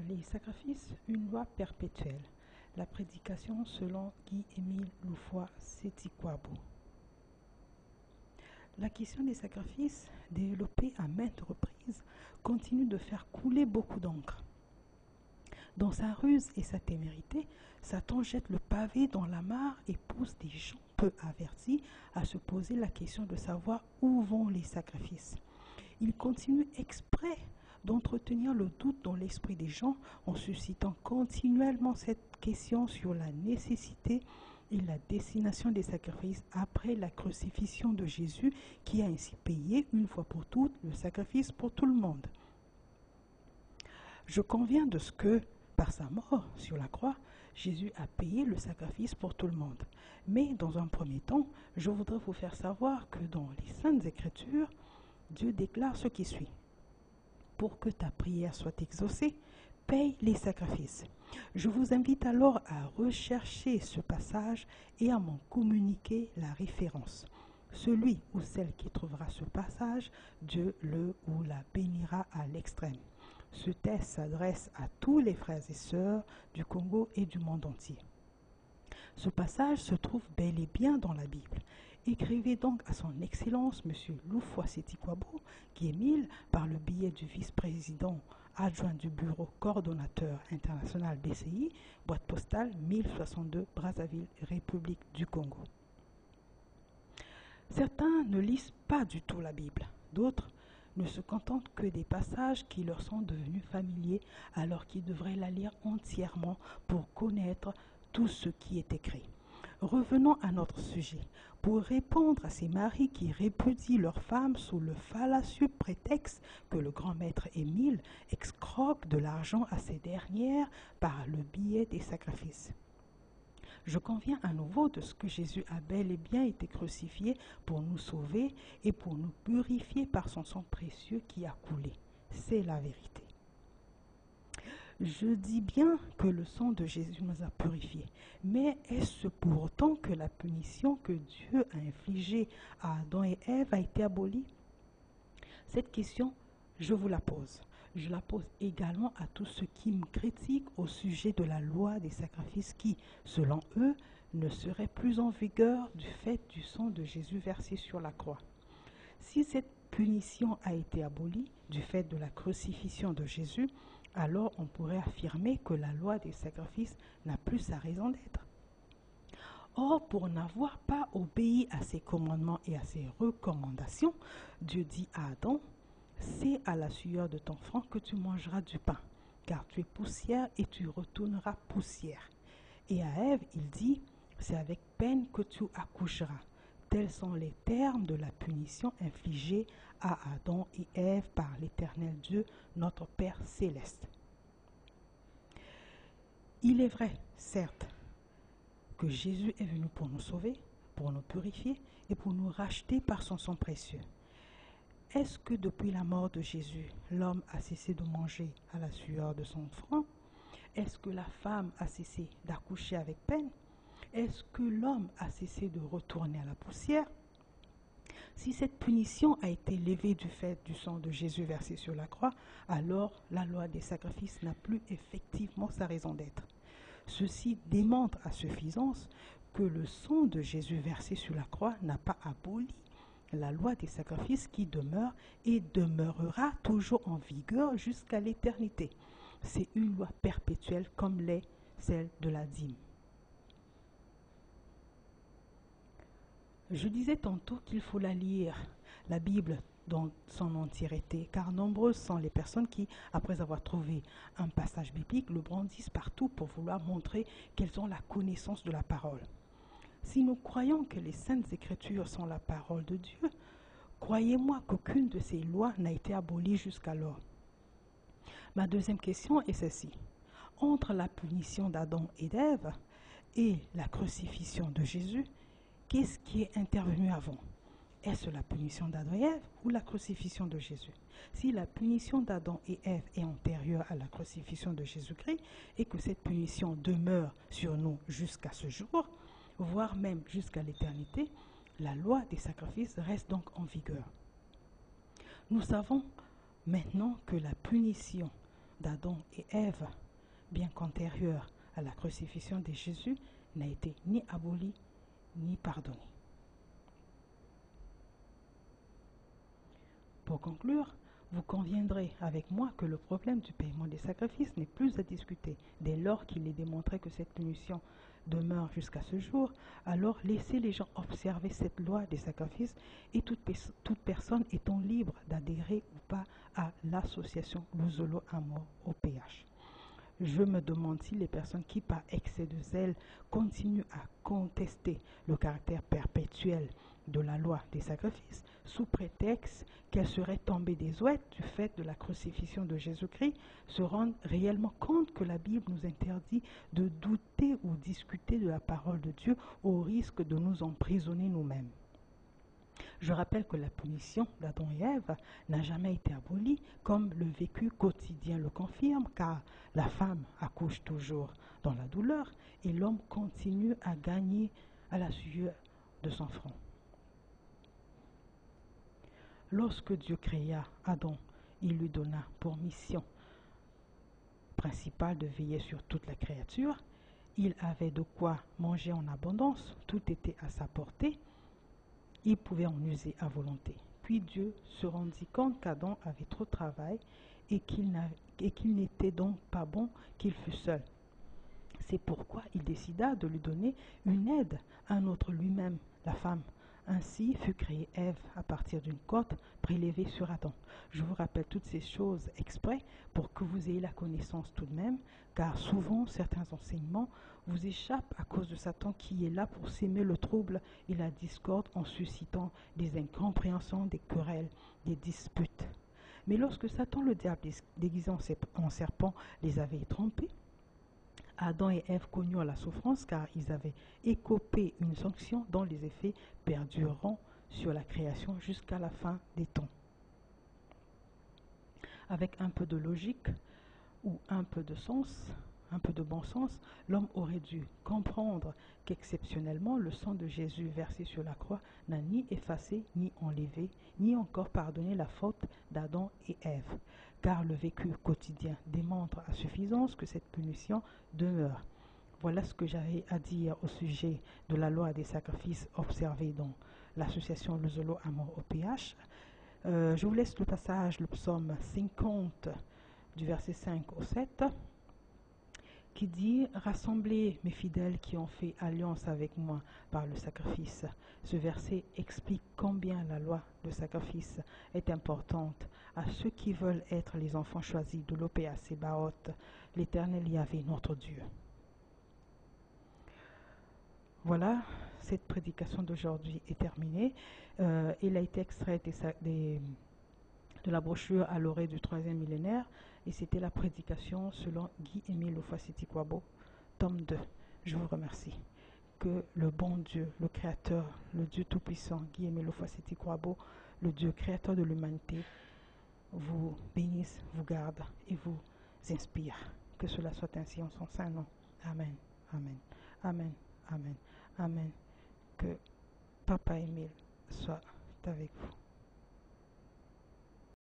Les sacrifices, une loi perpétuelle. La prédication selon Guy-Émile Loufoy-Setikwabo. La question des sacrifices, développée à maintes reprises, continue de faire couler beaucoup d'encre. Dans sa ruse et sa témérité, Satan jette le pavé dans la mare et pousse des gens peu avertis à se poser la question de savoir où vont les sacrifices. Il continue exprès d'entretenir le doute dans l'esprit des gens en suscitant continuellement cette question sur la nécessité et la destination des sacrifices après la crucifixion de Jésus, qui a ainsi payé une fois pour toutes le sacrifice pour tout le monde. Je conviens de ce que, par sa mort sur la croix, Jésus a payé le sacrifice pour tout le monde. Mais dans un premier temps, je voudrais vous faire savoir que dans les Saintes Écritures, Dieu déclare ce qui suit. Pour que ta prière soit exaucée, paye les sacrifices. Je vous invite alors à rechercher ce passage et à m'en communiquer la référence. Celui ou celle qui trouvera ce passage, Dieu le ou la bénira à l'extrême. Ce texte s'adresse à tous les frères et sœurs du Congo et du monde entier. Ce passage se trouve bel et bien dans la Bible. Écrivez donc à son Excellence M. Loufoy-Setikwabo, Guy-Émile, par le biais du vice-président adjoint du bureau coordonnateur international BCI, boîte postale 1062, Brazzaville, République du Congo. Certains ne lisent pas du tout la Bible, d'autres ne se contentent que des passages qui leur sont devenus familiers alors qu'ils devraient la lire entièrement pour connaître tout ce qui est écrit. Revenons à notre sujet. Pour répondre à ces maris qui répudient leurs femmes sous le fallacieux prétexte que le grand maître Émile excroque de l'argent à ces dernières par le biais des sacrifices. Je conviens à nouveau de ce que Jésus a bel et bien été crucifié pour nous sauver et pour nous purifier par son sang précieux qui a coulé. C'est la vérité. Je dis bien que le sang de Jésus nous a purifiés, mais est-ce pour autant que la punition que Dieu a infligée à Adam et Ève a été abolie? Cette question, je vous la pose. Je la pose également à tous ceux qui me critiquent au sujet de la loi des sacrifices qui, selon eux, ne serait plus en vigueur du fait du sang de Jésus versé sur la croix. Si cette punition a été abolie du fait de la crucifixion de Jésus, alors on pourrait affirmer que la loi des sacrifices n'a plus sa raison d'être. Or, pour n'avoir pas obéi à ses commandements et à ses recommandations, Dieu dit à Adam, « C'est à la sueur de ton front que tu mangeras du pain, car tu es poussière et tu retourneras poussière. » Et à Ève, il dit, « C'est avec peine que tu accoucheras. » Tels sont les termes de la punition infligée à Adam et Ève par l'Éternel Dieu, notre Père céleste. Il est vrai, certes, que Jésus est venu pour nous sauver, pour nous purifier et pour nous racheter par son sang précieux. Est-ce que depuis la mort de Jésus, l'homme a cessé de manger à la sueur de son front? Est-ce que la femme a cessé d'accoucher avec peine? Est-ce que l'homme a cessé de retourner à la poussière? Si cette punition a été levée du fait du sang de Jésus versé sur la croix, alors la loi des sacrifices n'a plus effectivement sa raison d'être. Ceci démontre à suffisance que le sang de Jésus versé sur la croix n'a pas aboli la loi des sacrifices qui demeure et demeurera toujours en vigueur jusqu'à l'éternité. C'est une loi perpétuelle comme l'est celle de la dîme. Je disais tantôt qu'il faut la lire, la Bible dans son entièreté, car nombreuses sont les personnes qui, après avoir trouvé un passage biblique, le brandissent partout pour vouloir montrer qu'elles ont la connaissance de la parole. Si nous croyons que les Saintes Écritures sont la parole de Dieu, croyez-moi qu'aucune de ces lois n'a été abolie jusqu'alors. Ma deuxième question est celle-ci. Entre la punition d'Adam et d'Ève et la crucifixion de Jésus, qu'est-ce qui est intervenu avant? Est-ce la punition d'Adam et Ève ou la crucifixion de Jésus? Si la punition d'Adam et Ève est antérieure à la crucifixion de Jésus-Christ et que cette punition demeure sur nous jusqu'à ce jour, voire même jusqu'à l'éternité, la loi des sacrifices reste donc en vigueur. Nous savons maintenant que la punition d'Adam et Ève, bien qu'antérieure à la crucifixion de Jésus, n'a été ni abolie ni pardonnée. Pour conclure, vous conviendrez avec moi que le problème du paiement des sacrifices n'est plus à discuter. Dès lors qu'il est démontré que cette punition demeure jusqu'à ce jour, alors laissez les gens observer cette loi des sacrifices et toute personne étant libre d'adhérer ou pas à l'association Luzolo Amor OPH. Je me demande si les personnes qui, par excès de zèle, continuent à contester le caractère perpétuel de la loi des sacrifices, sous prétexte qu'elle serait tombée des ouettes du fait de la crucifixion de Jésus-Christ, se rendent réellement compte que la Bible nous interdit de douter ou discuter de la parole de Dieu au risque de nous emprisonner nous-mêmes. Je rappelle que la punition d'Adam et Ève n'a jamais été abolie, comme le vécu quotidien le confirme, car la femme accouche toujours dans la douleur et l'homme continue à gagner à la sueur de son front. Lorsque Dieu créa Adam, il lui donna pour mission principale de veiller sur toute la créature. Il avait de quoi manger en abondance, tout était à sa portée. Il pouvait en user à volonté. Puis Dieu se rendit compte qu'Adam avait trop de travail et qu'il n'était donc pas bon qu'il fût seul. C'est pourquoi il décida de lui donner une aide, un autre lui-même, la femme. Ainsi fut créée Ève à partir d'une côte prélevée sur Adam. Je vous rappelle toutes ces choses exprès pour que vous ayez la connaissance tout de même, car souvent certains enseignements vous échappent à cause de Satan qui est là pour s'aimer le trouble et la discorde en suscitant des incompréhensions, des querelles, des disputes. Mais lorsque Satan, le diable déguisé en serpent, les avait trompés, Adam et Ève connurent la souffrance car ils avaient écopé une sanction dont les effets perdureront sur la création jusqu'à la fin des temps. Avec un peu de logique ou un peu de sens, un peu de bon sens, l'homme aurait dû comprendre qu'exceptionnellement le sang de Jésus versé sur la croix n'a ni effacé, ni enlevé, ni encore pardonné la faute d'Adam et Ève, car le vécu quotidien démontre à suffisance que cette punition demeure. Voilà ce que j'avais à dire au sujet de la loi des sacrifices observés dans l'association Luzolo Amor OPH. Je vous laisse le passage, le psaume 50, du verset 5 au 7, qui dit « Rassemblez mes fidèles qui ont fait alliance avec moi par le sacrifice ». Ce verset explique combien la loi de sacrifice est importante à ceux qui veulent être les enfants choisis de l'OPH Sébaoth, l'Éternel Yahvé, notre Dieu. Voilà, cette prédication d'aujourd'hui est terminée. Elle a été extraite de la brochure à l'orée du 3e millénaire et c'était la prédication selon Guy-Émile Ofasiti-Kwabo, tome 2. Je vous remercie. Que le bon Dieu, le Créateur, le Dieu Tout-Puissant, Guy-Émile Ofasiti-Kwabo, le Dieu Créateur de l'humanité, vous bénisse, vous garde et vous inspire. Que cela soit ainsi en son saint nom. Amen, amen, amen, amen, amen. Que Papa Émile soit avec vous.